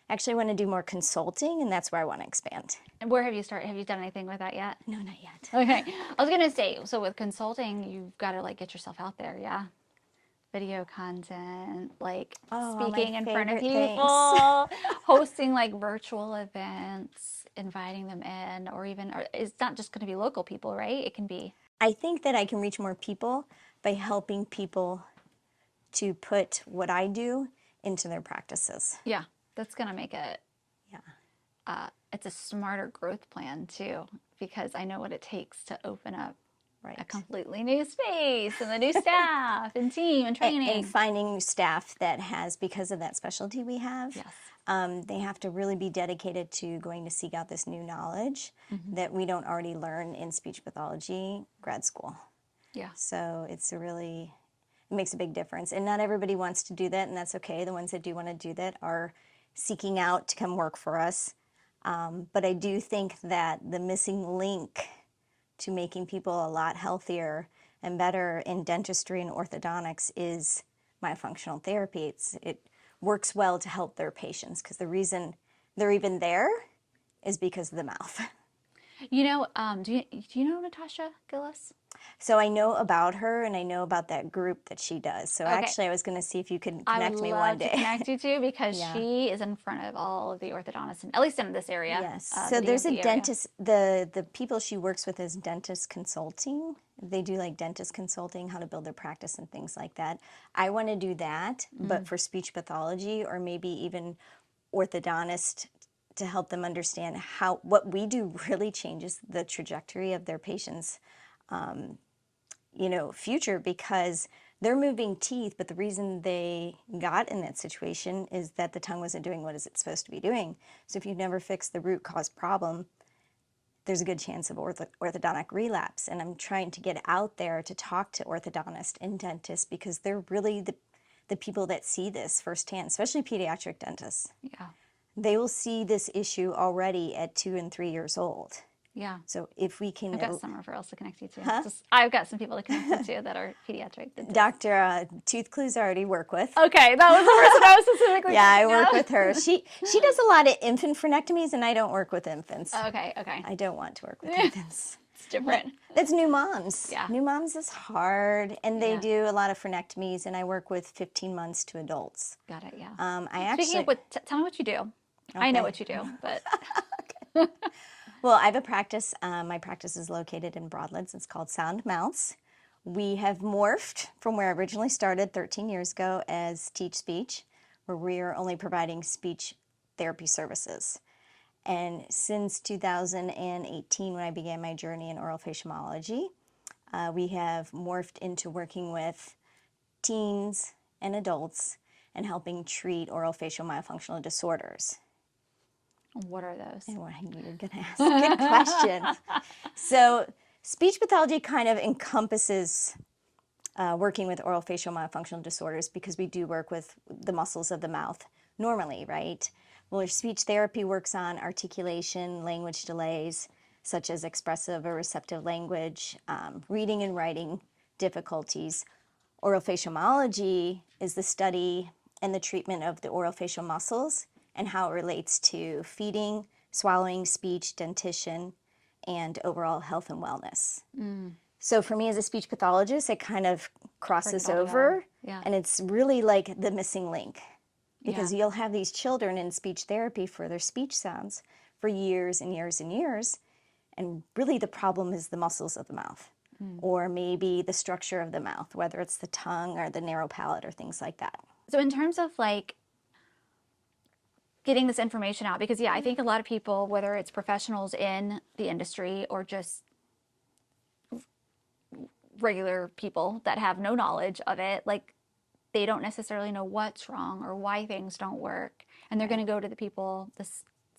Actually, I want to do more consulting, and that's where I want to expand. And where have you started? Have you done anything with that yet? No, not yet. Okay. I was going to say, so with consulting, you've got to like get yourself out there, yeah? Video content, like speaking in front of people, hosting like virtual events, inviting them in, or it's not just going to be local people, right? It can be. I think that I can reach more people by helping people to put what I do into their practices. Yeah, that's going to make it. Yeah. It's a smarter growth plan too, because I know what it takes to open up a completely new space and the new staff and team and training. And finding staff that has, because of that specialty we have, yes. They have to really be dedicated to going to seek out this new knowledge that we don't already learn in speech pathology grad school. Yeah. So it makes a big difference. And not everybody wants to do that, and that's okay. The ones that do want to do that are seeking out to come work for us. But I do think that the missing link to making people a lot healthier and better in dentistry and orthodontics is myofunctional therapy. It works well to help their patients, because the reason they're even there is because of the mouth. You know, do you know Natasha Gillis? So I know about her, and I know about that group that she does. So actually, I was going to see if you could connect me one day. I would love to connect you to, because she is in front of all of the orthodontists, at least in this area. Yes. So there's a dentist. The people she works with is dentist consulting. They do like dentist consulting, how to build their practice and things like that. I want to do that, but for speech pathology, or maybe even orthodontist, to help them understand how what we do really changes the trajectory of their patients' future, because they're moving teeth, but the reason they got in that situation is that the tongue wasn't doing what is it supposed to be doing. So if you never fix the root cause problem, there's a good chance of orthodontic relapse. And I'm trying to get out there to talk to orthodontists and dentists, because they're really the people that see this firsthand, especially pediatric dentists. Yeah. They will see this issue already at 2 and 3 years old. Yeah. So if we can... I've got some referrals to connect you to. I've got some people to connect you to that are pediatric dentists. Dr. Tooth Clues I already work with. Okay, that was the person I was specifically Yeah, I work with her. She does a lot of infant frenectomies, and I don't work with infants. Okay. I don't want to work with infants. It's different. That's new moms. Yeah. New moms is hard, and they do a lot of frenectomies, and I work with 15 months to adults. Got it, yeah. Speaking of tell me what you do. Okay. I know what you do, but... Okay. Well, I have a practice. My practice is located in Broadlands. It's called Sound Mouths. We have morphed from where I originally started 13 years ago as Teach Speech, where we are only providing speech therapy services. And since 2018, when I began my journey in oral facialmology, we have morphed into working with teens and adults and helping treat oral facial myofunctional disorders. What are those? I knew you were going to ask. Good question. So speech pathology kind of encompasses working with oral facial myofunctional disorders, because we do work with the muscles of the mouth normally, right? Well, speech therapy works on articulation, language delays, such as expressive or receptive language, reading and writing difficulties. Oral facialmology is the study and the treatment of the oral facial muscles and how it relates to feeding, swallowing, speech, dentition, and overall health and wellness. So for me as a speech pathologist, it kind of crosses over, and it's really like the missing link, because you'll have these children in speech therapy for their speech sounds for years and years and years, and really the problem is the muscles of the mouth, or maybe the structure of the mouth, whether it's the tongue or the narrow palate or things like that. So in terms of like getting this information out, because I think a lot of people, whether it's professionals in the industry or just regular people that have no knowledge of it, like they don't necessarily know what's wrong or why things don't work, and they're going to go to the people, the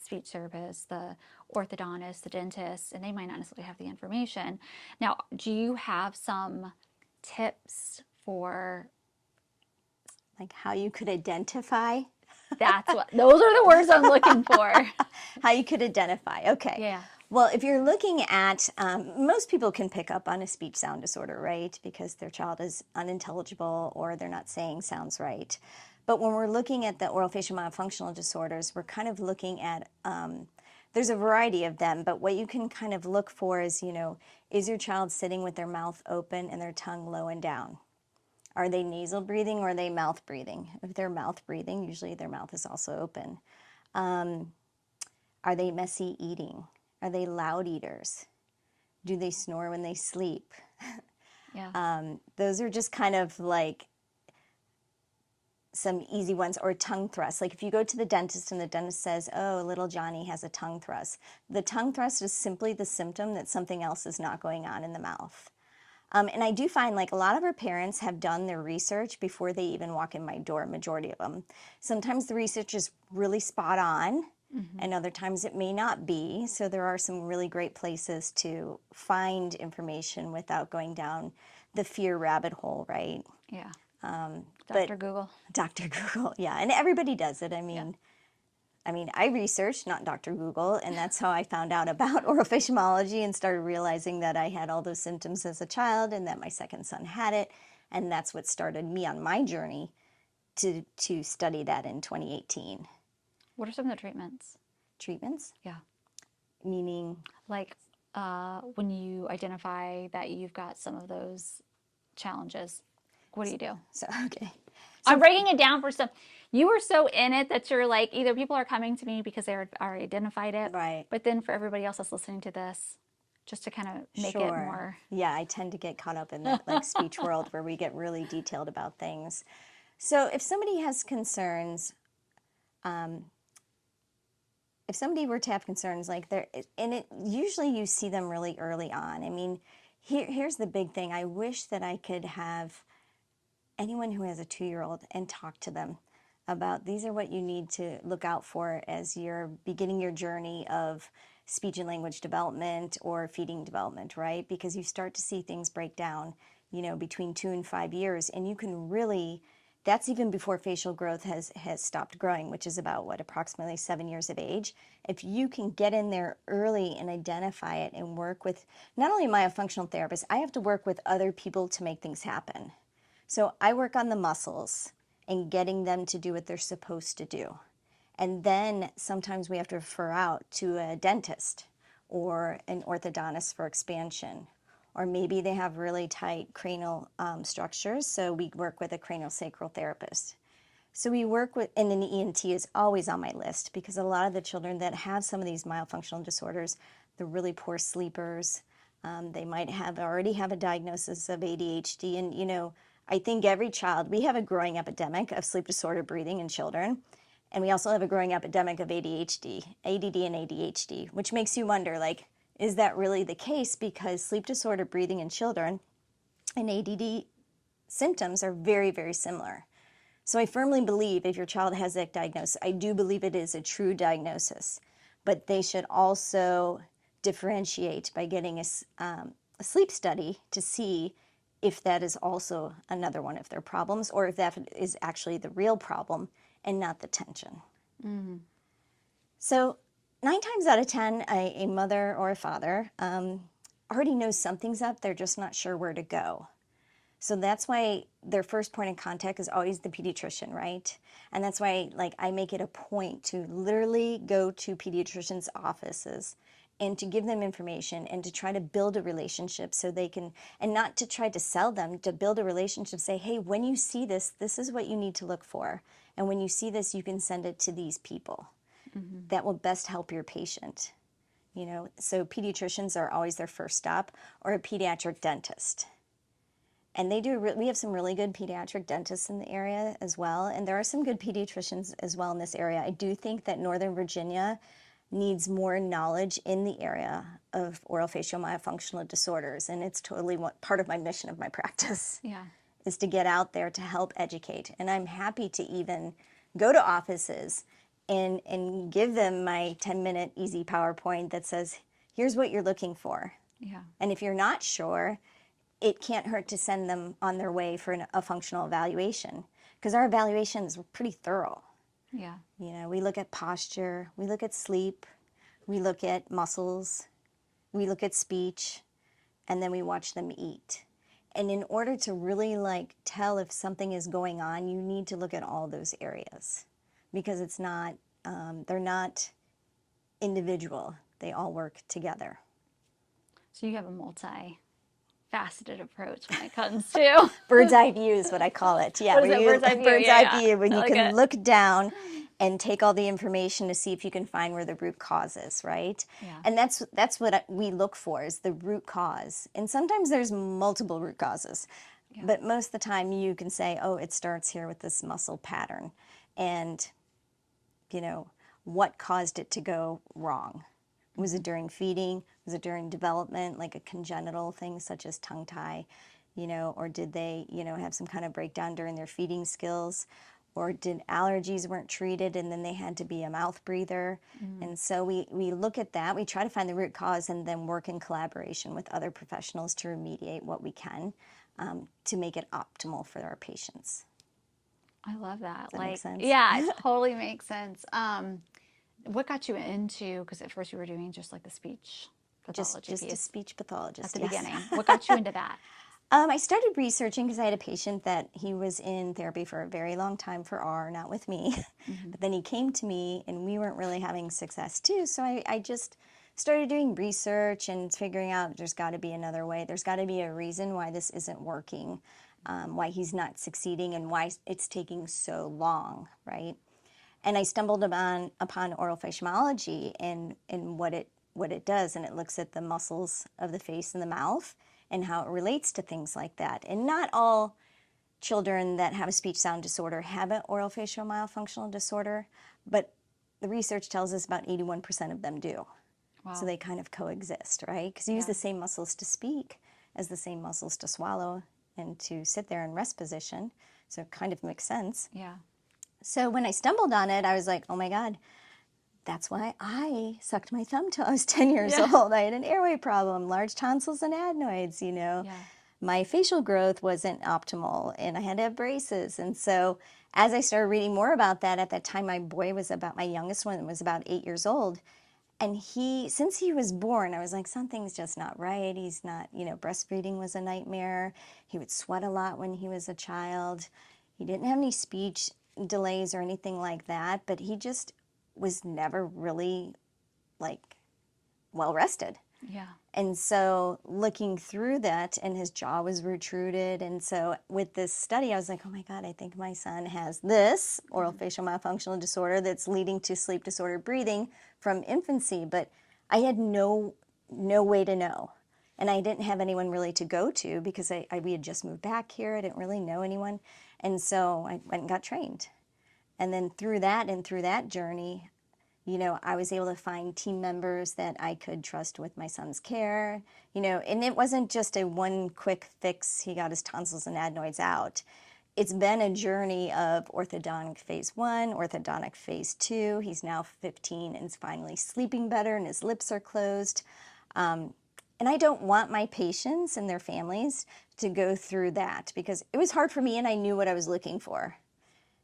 speech therapist, the orthodontist, the dentist, and they might not necessarily have the information. Now, do you have some tips for like how you could identify? Those are the words I'm looking for. How you could identify. Okay. Yeah. Well, if you're looking at, most people can pick up on a speech sound disorder, right? Because their child is unintelligible or they're not saying sounds right. But when we're looking at the orofacial myofunctional disorders, we're kind of looking at, there's a variety of them, but what you can kind of look for is, is your child sitting with their mouth open and their tongue low and down? Are they nasal breathing or are they mouth breathing? If they're mouth breathing, usually their mouth is also open. Are they messy eating? Are they loud eaters? Do they snore when they sleep? Yeah. Those are just kind of like some easy ones. Or tongue thrust. Like if you go to the dentist and the dentist says, oh, little Johnny has a tongue thrust. The tongue thrust is simply the symptom that something else is not going on in the mouth. And I do find like a lot of our parents have done their research before they even walk in my door, majority of them. Sometimes the research is really spot on, and other times it may not be. So there are some really great places to find information without going down the fear rabbit hole, right? Yeah. But Dr. Google. Dr. Google, yeah, and everybody does it. I researched, not Dr. Google, and that's how I found out about orofacialmology and started realizing that I had all those symptoms as a child and that my second son had it. And that's what started me on my journey to study that in 2018. What are some of the treatments? Treatments? Yeah. Meaning? Like when you identify that you've got some of those challenges, what do you do? Okay. I'm breaking it down for some. You were so in it that you're like, either people are coming to me because they already identified it, Right. but then for everybody else that's listening to this, just to kind of make it more. Yeah, I tend to get caught up in that like speech world where we get really detailed about things. So if somebody has concerns, if somebody were to have concerns like usually you see them really early on. Here's the big thing. I wish that I could have anyone who has a 2-year-old and talk to them about these are what you need to look out for as you're beginning your journey of speech and language development or feeding development, right? Because you start to see things break down, between 2 and 5 years, and you can really, that's even before facial growth has stopped growing, which is about approximately 7 years of age. If you can get in there early and identify it and work with not only myofunctional therapists, I have to work with other people to make things happen. So I work on the muscles and getting them to do what they're supposed to do. And then sometimes we have to refer out to a dentist or an orthodontist for expansion. Or maybe they have really tight cranial structures, so we work with a craniosacral therapist. So we work with, and an ENT is always on my list because a lot of the children that have some of these myofunctional disorders, they're really poor sleepers. They might already have a diagnosis of ADHD, and I think every child, we have a growing epidemic of sleep disordered breathing in children, and we also have a growing epidemic of ADHD, ADD and ADHD, which makes you wonder, like, is that really the case? Because sleep disordered breathing in children and ADD symptoms are very, very similar. So I firmly believe if your child has that diagnosis, I do believe it is a true diagnosis, but they should also differentiate by getting a sleep study to see if that is also another one of their problems or if that is actually the real problem and not the tension. Mm-hmm. So 9 times out of 10, a mother or a father already knows something's up, they're just not sure where to go. So that's why their first point of contact is always the pediatrician, right? And that's why I make it a point to literally go to pediatricians' offices and to give them information and to try to build a relationship so they can, and not to try to sell them, to build a relationship, say, hey, when you see this, this is what you need to look for. And when you see this, you can send it to these people. Mm-hmm. That will best help your patient. So pediatricians are always their first stop, or a pediatric dentist. And we have some really good pediatric dentists in the area as well. And there are some good pediatricians as well in this area. I do think that Northern Virginia needs more knowledge in the area of orofacial myofunctional disorders. And it's totally part of my mission of my practice. Yeah. Is to get out there to help educate. And I'm happy to even go to offices and give them my 10-minute easy PowerPoint that says, here's what you're looking for. Yeah. And if you're not sure, it can't hurt to send them on their way for a functional evaluation, because our evaluations are pretty thorough. Yeah. We look at posture, we look at sleep, we look at muscles, we look at speech, and then we watch them eat. And in order to really like tell if something is going on, you need to look at all those areas, because it's not, they're not individual. They all work together. So you have a multi-faceted approach when it comes to Bird's eye view is what I call it. Yeah, What is it? Bird's eye view? Bird's Yeah, eye yeah. view, when I you like can it. look down and take all the information to see if you can find where the root cause is, right? Yeah. And that's what we look for, is the root cause. And sometimes there's multiple root causes, but most of the time you can say, oh, it starts here with this muscle pattern, and you know, what caused it to go wrong? Was it during feeding? Was it during development, like a congenital thing such as tongue tie? Or did they, have some kind of breakdown during their feeding skills? Or did allergies weren't treated and then they had to be a mouth breather? And so we look at that. We try to find the root cause and then work in collaboration with other professionals to remediate what we can, to make it optimal for our patients. I love that. Does that make sense? Yeah, it totally makes sense. What got you into, because at first you were doing just like the speech pathology Just a piece speech pathologist. at the Yes. beginning. What got you into that? I started researching because I had a patient that he was in therapy for a very long time for R, not with me. But then he came to me and we weren't really having success too. So I just started doing research and figuring out there's got to be another way. There's got to be a reason why this isn't working, why he's not succeeding, and why it's taking so long, right? And I stumbled upon orofacial myology and what it does, and it looks at the muscles of the face and the mouth and how it relates to things like that. And not all children that have a speech sound disorder have an orofacial myofunctional disorder, but the research tells us about 81% of them do. Wow. So they kind of coexist, right? Because you use the same muscles to speak as the same muscles to swallow and to sit there in rest position. So it kind of makes sense. Yeah. So when I stumbled on it, I was like, oh my God, that's why I sucked my thumb till I was 10 years old. I had an airway problem, large tonsils and adenoids, Yeah. My facial growth wasn't optimal and I had to have braces. And so as I started reading more about that, at that time my youngest one was about 8 years old. And since he was born, I was like, something's just not right. He's not, breastfeeding was a nightmare. He would sweat a lot when he was a child. He didn't have any speech delays or anything like that, but he just was never really well rested. Yeah. And so looking through that, and his jaw was protruded. And so with this study, I was like, oh my God, I think my son has this orofacial myofunctional disorder that's leading to sleep disordered breathing from infancy. But I had no way to know. And I didn't have anyone really to go to because we had just moved back here. I didn't really know anyone. And so I went and got trained. And then through that journey, I was able to find team members that I could trust with my son's care, and it wasn't just a one quick fix. He got his tonsils and adenoids out. It's been a journey of orthodontic phase 1, orthodontic phase 2. He's now 15 and is finally sleeping better and his lips are closed. And I don't want my patients and their families to go through that because it was hard for me and I knew what I was looking for.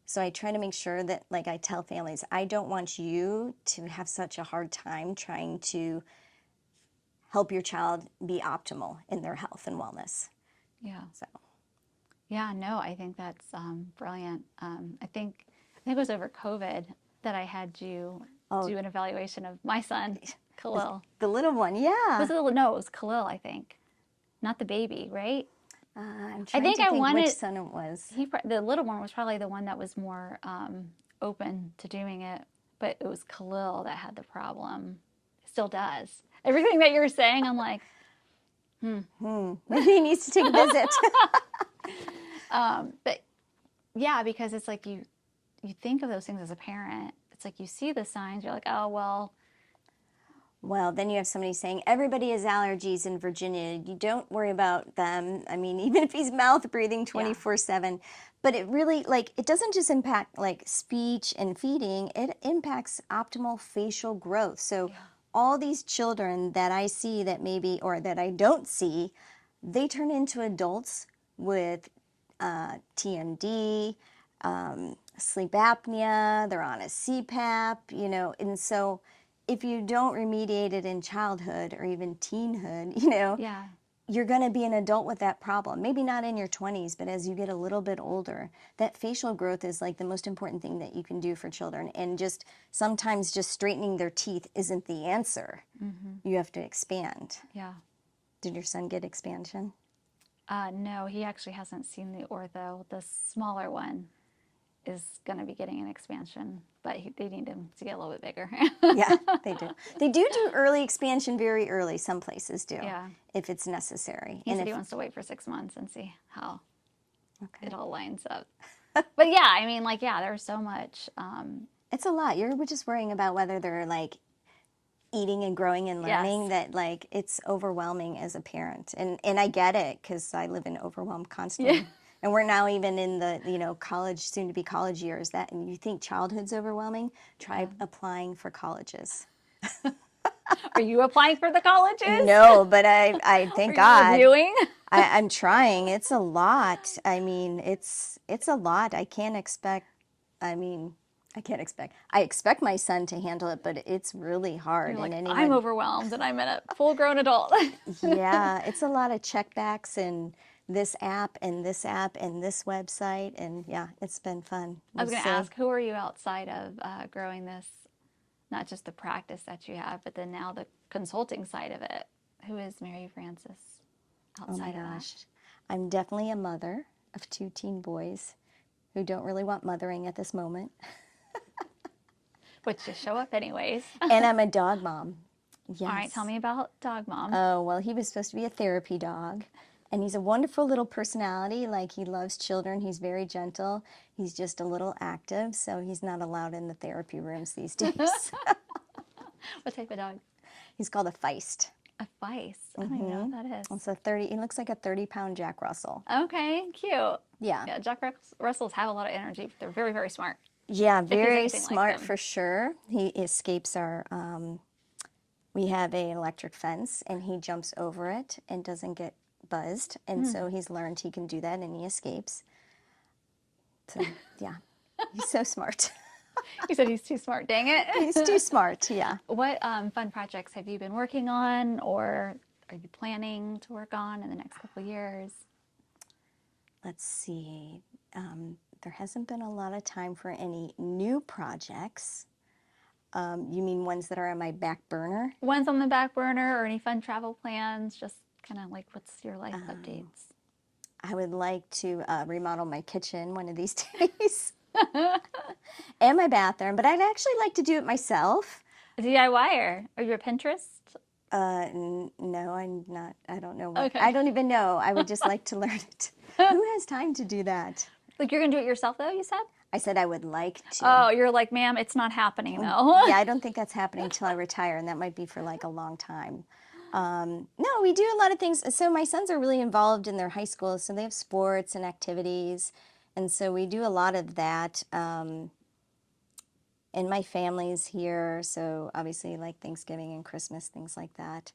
So I try to make sure that, like I tell families, I don't want you to have such a hard time trying to help your child be optimal in their health and wellness. Yeah. So. Yeah, no, I think that's brilliant. I think it was over COVID that I had you do an evaluation of my son, Khalil. The little one, yeah. No, it was Khalil, I think. Not the baby, right? I'm trying to think which son it was. The little one was probably the one that was more open to doing it, but it was Khalil that had the problem. Still does. Everything that you're saying, I'm like, Maybe he needs to take a visit. But yeah, because it's like you think of those things as a parent. It's like you see the signs, you're like, oh, well. Well, then you have somebody saying, everybody has allergies in Virginia. You don't worry about them. I mean, even if he's mouth breathing 24/7. But it really, it doesn't just impact, speech and feeding. It impacts optimal facial growth. So all these children that I see that maybe, or that I don't see, they turn into adults with TMD, sleep apnea. They're on a CPAP, and so if you don't remediate it in childhood or even teenhood, you know, Yeah. you're going to be an adult with that problem. Maybe not in your 20s, but as you get a little bit older, that facial growth is like the most important thing that you can do for children. And just sometimes just straightening their teeth isn't the answer. You have to expand. Yeah. Did your son get expansion? No, he actually hasn't seen the ortho. The smaller one is going to be getting an expansion, but they need him to get a little bit bigger. Yeah, they do. They do early expansion very early. Some places do, Yeah. if it's necessary. He And said if he wants to wait for 6 months and see how okay. it all lines up. But yeah, I mean, like, yeah, there's so much. It's a lot. You're just worrying about whether they're like eating and growing and learning, Yes. that like it's overwhelming as a parent. And I get it, because I live in overwhelm constantly. Yeah. And we're now even in the, you know, college, soon to be college years. That, and you think childhood's overwhelming, try applying for colleges. Are you applying for the colleges? No, but I thank Are God. you reviewing? I'm trying. It's a lot. I mean, it's a lot. I can't expect. I mean, I can't expect. I expect my son to handle it, but it's really hard. You're like, And I'm anyone, overwhelmed and I'm a full-grown adult. yeah, it's a lot of checkbacks and this app and this app and this website, and yeah, it's been fun. I was We'll going to see. ask, who are you outside of growing this, not just the practice that you have, but then now the consulting side of it? Who is MaryFrances Oh my outside of that? gosh, I'm definitely a mother of 2 teen boys who don't really want mothering at this moment, But you show up anyways. and I'm a dog mom. Yes. All right, tell me about Dog Mom. Oh, well, he was supposed to be a therapy dog. And he's a wonderful little personality. Like, he loves children. He's very gentle. He's just a little active, so he's not allowed in the therapy rooms these days. What type of dog? He's called a Feist. A Feist. I don't even know what that is. It's a 30, he looks like a 30-pound Jack Russell. Okay, cute. Yeah. Yeah, Jack Russells have a lot of energy. They're very, very smart. Yeah, he's very anything like smart them. for sure. He escapes our, we have an electric fence, and he jumps over it and doesn't get buzzed. And so he's learned he can do that, and he escapes. So, yeah, he's so smart. You said he's too smart. Dang it. He's too smart, yeah. What fun projects have you been working on, or are you planning to work on in the next couple of years? Let's see. There hasn't been a lot of time for any new projects. You mean ones that are on my back burner? One's on the back burner, or any fun travel plans? Just kind of like, what's your life updates? I would like to remodel my kitchen one of these days. And my bathroom, but I'd actually like to do it myself. A DIYer? Are you a Pinterest? No, I'm not. I don't know what. Okay. I don't even know. I would just like to learn it. Who has time to do that? Like, you're going to do it yourself, though, you said? I said I would like to. Oh, you're like, ma'am, it's not happening, though. Yeah, I don't think that's happening until I retire, and that might be for like a long time. No, we do a lot of things. So my sons are really involved in their high school, so they have sports and activities, and so we do a lot of that. And my family's here, so obviously like Thanksgiving and Christmas, things like that.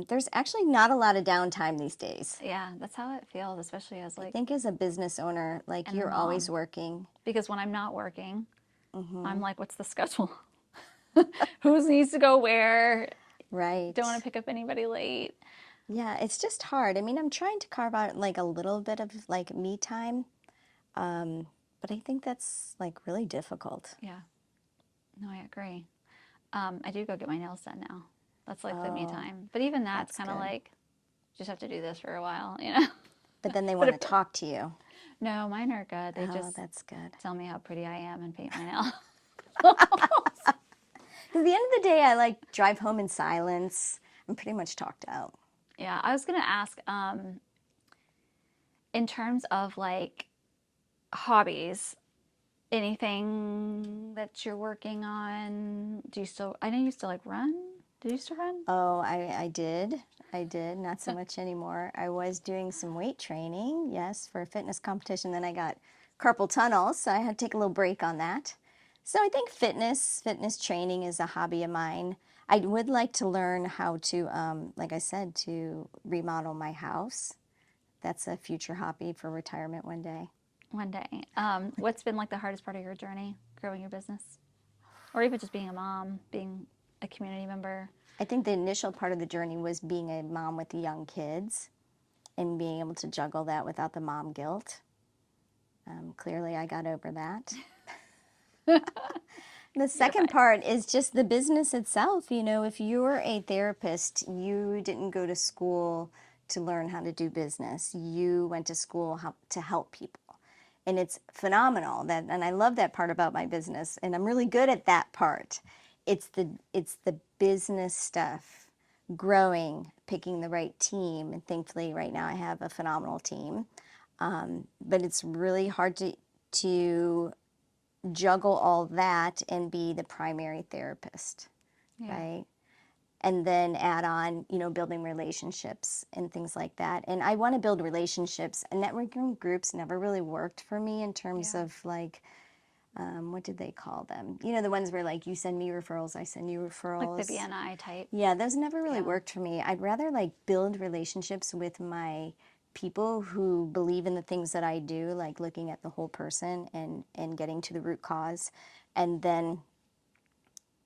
There's actually not a lot of downtime these days. Yeah, that's how it feels, especially as I like, think as a business owner, like And a you're always mom. working. because when I'm not working, I'm like, what's the schedule? Who needs to go where? Right. Don't want to pick up anybody late. Yeah, it's just hard. I mean, I'm trying to carve out like a little bit of like me time, but I think that's like really difficult. Yeah. No, I agree. I do go get my nails done now. That's like the me time. But even that's kind of good. like, just have to do this for a while, you know? But then they want to talk to you. No, mine are good. They Oh, just that's good. tell me how pretty I am and paint my nails. At the end of the day, I like drive home in silence. I'm pretty much talked out. Yeah, I was going to ask, in terms of like hobbies, anything that you're working on? Do you still, I know you still like run. Did you still run? Oh, I did. I did. Not so much anymore. I was doing some weight training, yes, for a fitness competition. Then I got carpal tunnel, so I had to take a little break on that. So I think fitness training is a hobby of mine. I would like to learn how to, like I said, to remodel my house. That's a future hobby for retirement one day. One day. What's been like the hardest part of your journey growing your business? Or even just being a mom, being a community member? I think the initial part of the journey was being a mom with young kids and being able to juggle that without the mom guilt. Clearly, I got over that. The second part is just the business itself. You know, if you're a therapist, you didn't go to school to learn how to do business. You went to school to help people. And it's phenomenal and I love that part about my business, and I'm really good at that part. It's the business stuff, growing, picking the right team, and thankfully right now I have a phenomenal team. But it's really hard to juggle all that and be the primary therapist, right? And then add on, you know, building relationships and things like that. And I want to build relationships. And networking groups never really worked for me in terms of like, what did they call them? You know, the ones where like you send me referrals, I send you referrals. Like the BNI type. Yeah, those never really worked for me. I'd rather like build relationships with my people who believe in the things that I do, like looking at the whole person and getting to the root cause. And then,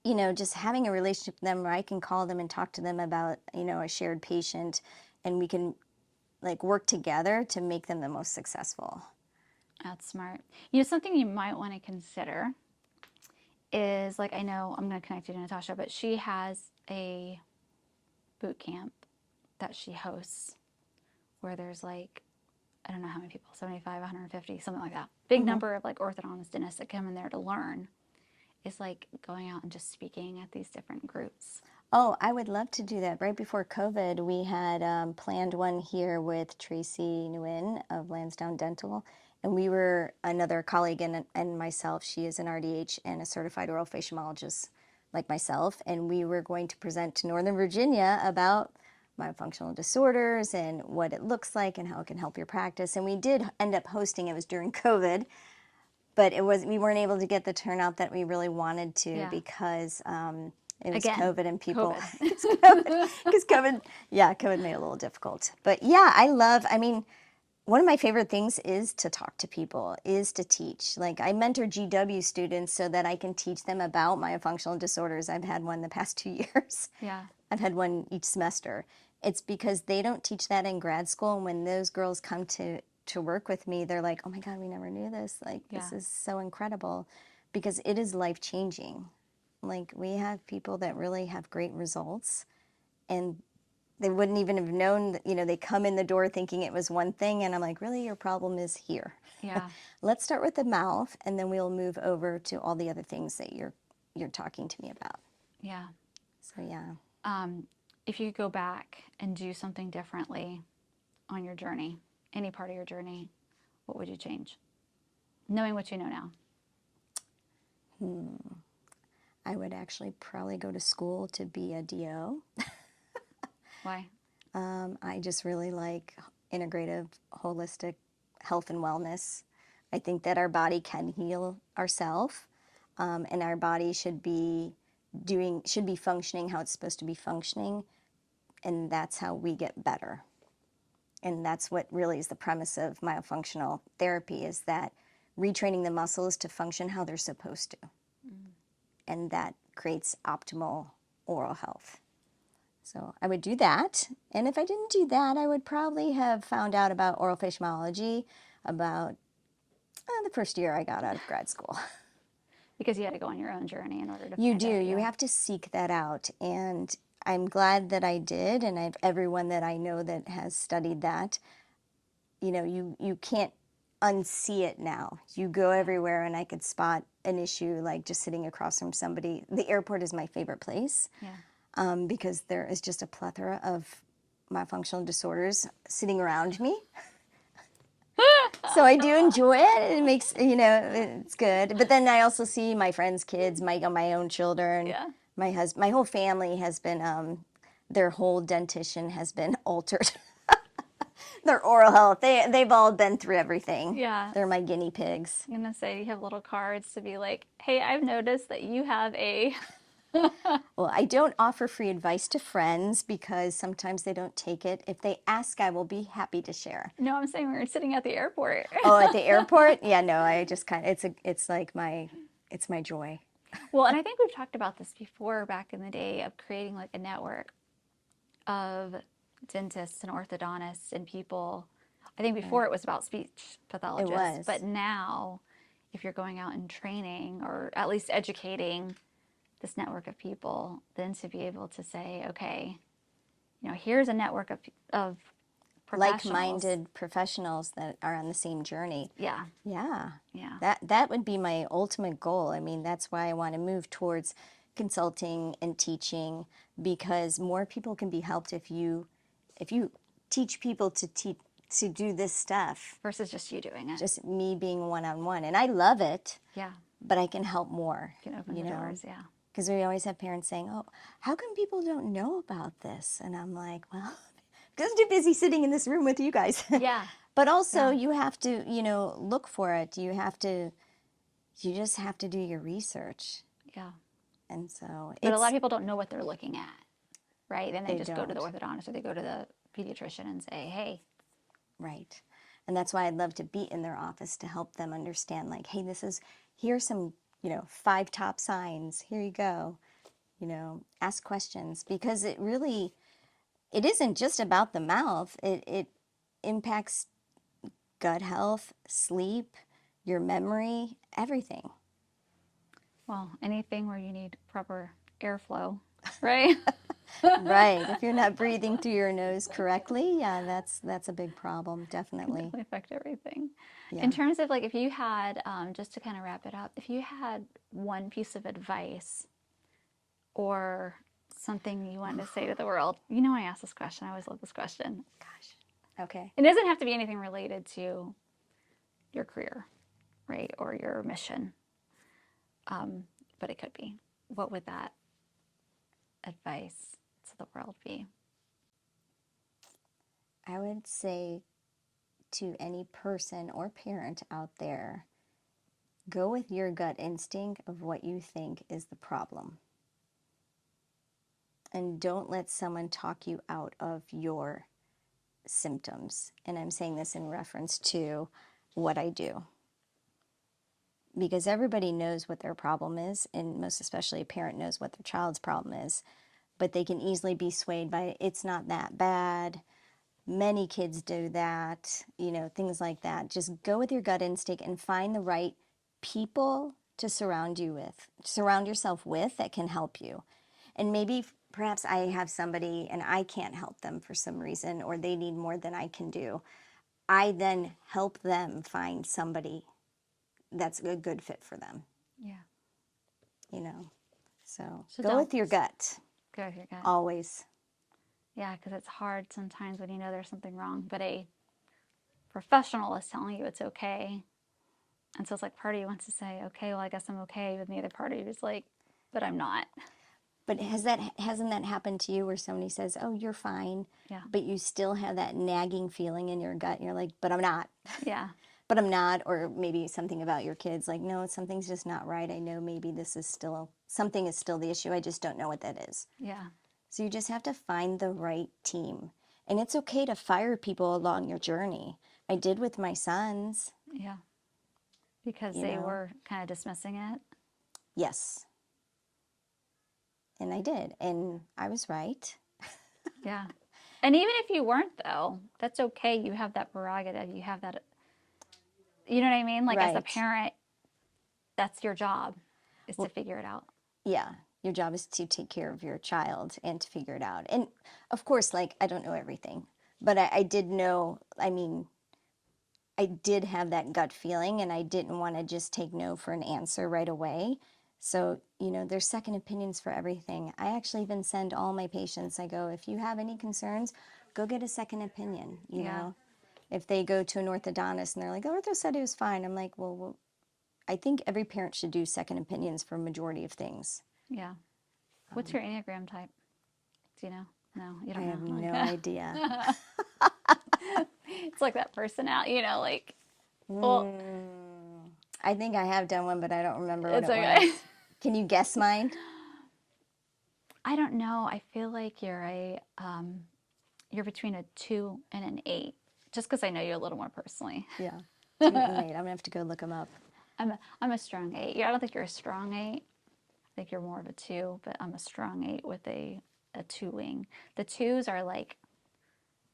you know, just having a relationship with them where I can call them and talk to them about, you know, a shared patient, and we can like work together to make them the most successful. That's smart. You know, something you might want to consider is, like, I know I'm going to connect you to Natasha, but she has a boot camp that she hosts where there's like, I don't know how many people, 75, 150, something like that. Big number of like orthodontist dentists that come in there to learn. It's like going out and just speaking at these different groups. Oh, I would love to do that. Right before COVID, we had planned one here with Tracy Nguyen of Lansdowne Dental. And we were, another colleague and myself, she is an RDH and a certified oral facialologist like myself. And we were going to present to Northern Virginia about myofunctional disorders and what it looks like and how it can help your practice. And we did end up hosting, it was during COVID, but we weren't able to get the turnout that we really wanted to because it was COVID and people, because COVID made it a little difficult. But yeah, I mean, one of my favorite things is to talk to people, is to teach. Like I mentor GW students so that I can teach them about myofunctional disorders. I've had one the past 2 years. Yeah. I've had one each semester. It's because they don't teach that in grad school. And when those girls come to work with me, they're like, oh my God, we never knew this. Like, this is so incredible, because it is life-changing. Like, we have people that really have great results, and they wouldn't even have known that, you know, they come in the door thinking it was one thing, and I'm like, really, your problem is here. Yeah. Let's start with the mouth, and then we'll move over to all the other things that you're talking to me about. Yeah. So, yeah. If you could go back and do something differently on your journey, any part of your journey, what would you change? Knowing what you know now. I would actually probably go to school to be a DO. Why? I just really like integrative, holistic health and wellness. I think that our body can heal ourselves, and our body should be functioning how it's supposed to be functioning, and that's how we get better. And that's what really is the premise of myofunctional therapy, is that retraining the muscles to function how they're supposed to. And that creates optimal oral health. So I would do that. And if I didn't do that, I would probably have found out about oral facialology about the first year I got out of grad school. Because you had to go on your own journey in order to You find do. out, You have to seek that out. And I'm glad that I did. And I've everyone that I know that has studied that, you know, you can't unsee it now. You go everywhere, and I could spot an issue like just sitting across from somebody. The airport is my favorite place. Yeah. Because there is just a plethora of myofunctional disorders sitting around me. So I do enjoy it. It makes, you know, it's good. But then I also see my friends' kids, my own children. Yeah. My husband, my whole family has been, their whole dentition has been altered. Their oral health, they've all been through everything. Yeah. They're my guinea pigs. I'm going to say you have little cards to be like, hey, I've noticed that you have a... Well, I don't offer free advice to friends because sometimes they don't take it. If they ask, I will be happy to share. No, I'm saying we were sitting at the airport. Oh, at the airport? Yeah, no, I just kind of, it's my joy. Well, and I think we've talked about this before back in the day of creating like a network of dentists and orthodontists and people. I think before it was about speech It pathologists, but was. now if you're going out and training or at least educating this network of people, then to be able to say, okay, here's a network of professionals. Like-minded professionals that are on the same journey. Yeah, Yeah. yeah. That would be my ultimate goal. I mean, that's why I want to move towards consulting and teaching, because more people can be helped if you teach people to do this stuff, Versus just you doing it. just me being one-on-one. And I love it, Yeah, but I can help more, you can open the doors. Yeah. because we always have parents saying, "Oh, how come people don't know about this?" And I'm like, well, because I'm too busy sitting in this room with you guys. Yeah. But also, Yeah. you have to, look for it. You just have to do your research. Yeah. And so But a lot of people don't know what they're looking at, right? And they They just go to the don't. orthodontist or they go to the pediatrician and say, hey, Right. And that's why I'd love to be in their office to help them understand, like, hey, here's some, 5 top signs. Here you go. Ask questions, because it isn't just about the mouth. It impacts gut health, sleep, your memory, everything. well, anything where you need proper airflow, right? Right. If you're not breathing through your nose correctly, yeah, that's a big problem, Can definitely. definitely affect everything. Yeah. In terms of like, if you had, just to kind of wrap it up, if you had one piece of advice or something you wanted to say to the world, I asked this question. I always love this question. Gosh. Okay. It doesn't have to be anything related to your career, right? Or your mission. But it could be. What would that advice to the world be? I would say to any person or parent out there, go with your gut instinct of what you think is the problem. And don't let someone talk you out of your symptoms. And I'm saying this in reference to what I do. Because everybody knows what their problem is, and most especially a parent knows what their child's problem is. But they can easily be swayed by, it's not that bad. Many kids do that, things like that. Just go with your gut instinct and find the right people to surround yourself with that can help you. And maybe perhaps I have somebody and I can't help them for some reason, or they need more than I can do. I then help them find somebody that's a good fit for them, Yeah. So So go with your gut, go with your gut. always. Yeah, because it's hard sometimes when you know there's something wrong, but a professional is telling you it's okay. And so it's like part of you wants to say, okay, well, I guess I'm okay. But the other part of you is like, but I'm not. But hasn't that happened to you where somebody says, oh, you're fine, Yeah. but you still have that nagging feeling in your gut, and you're like, but I'm not. Yeah. But I'm not. Or maybe something about your kids, like, no, something's just not right. I know maybe something is still the issue. I just don't know what that is. Yeah. So you just have to find the right team. And it's okay to fire people along your journey. I did with my sons. Yeah. Because they were kind of dismissing it. Yes. And I did. And I was right. Yeah. And even if you weren't, though, that's okay. You have that prerogative. You have that, you know what I mean? Like as a Right. parent, that's your job, is to figure it out. Yeah. Your job is to take care of your child and to figure it out. And of course, like, I don't know everything, but I did know, I did have that gut feeling, and I didn't want to just take no for an answer right away. So, there's second opinions for everything. I actually even send all my patients, I go, if you have any concerns, go get a second opinion, Yeah. If they go to an orthodontist and they're like, ortho said it was fine. I'm like, well, I think every parent should do second opinions for a majority of things. Yeah. What's your Enneagram type? Do you know? No, you don't I know. have no Okay. idea. It's like that personality, like, well, I think I have done one, but I don't remember what it's it okay. was. Can you guess mine? I don't know. I feel like you're between a 2 and an 8, just because I know you a little more personally. Yeah. 2 and 8. I'm going to have to go look them up. I'm a strong 8. Yeah, I don't think you're a strong 8. think you're more of a 2, but I'm a strong 8 with a 2 wing. The 2s are like,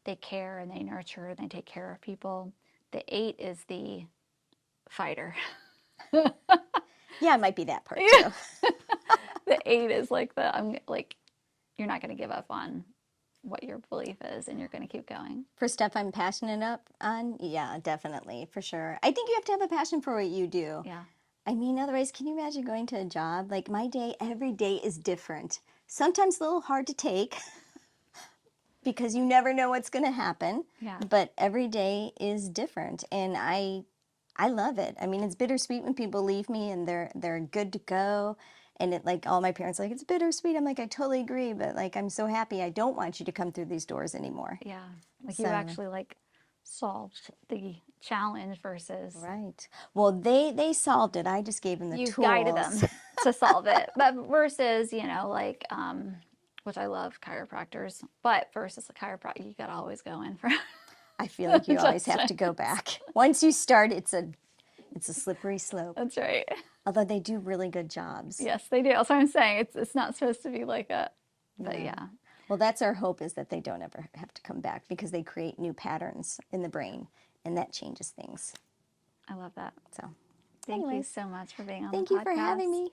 they care and they nurture and they take care of people. The 8 is the fighter. Yeah, it might be that part too. The 8 is like I'm like, you're not going to give up on what your belief is and you're going to keep going. For stuff I'm passionate on, yeah, definitely, for sure. I think you have to have a passion for what you do. Yeah. I mean, otherwise, can you imagine going to a job? Like my day, every day is different. Sometimes a little hard to take because you never know what's going to happen. Yeah. But every day is different, and I love it. I mean, it's bittersweet when people leave me and they're good to go. And it, like, all my parents are like, it's bittersweet. I'm like, I totally agree, but like, I'm so happy. I don't want you to come through these doors anymore. Yeah. Like So- you actually like solved the challenge versus Right. Well, they solved it. I just gave them the you tools. guided them to solve it. But versus, like, which I love chiropractors, but versus a chiropractor, you got to always go in for. I feel like you always have to go back. Once you start, it's a slippery slope. That's right. Although they do really good jobs. Yes, they do. That's what I'm saying. It's not supposed to be like a, but yeah. Well, that's our hope, is that they don't ever have to come back, because they create new patterns in the brain, and that changes things. I love that. So, Thank you anyways, so much for being on thank the podcast. you for having me.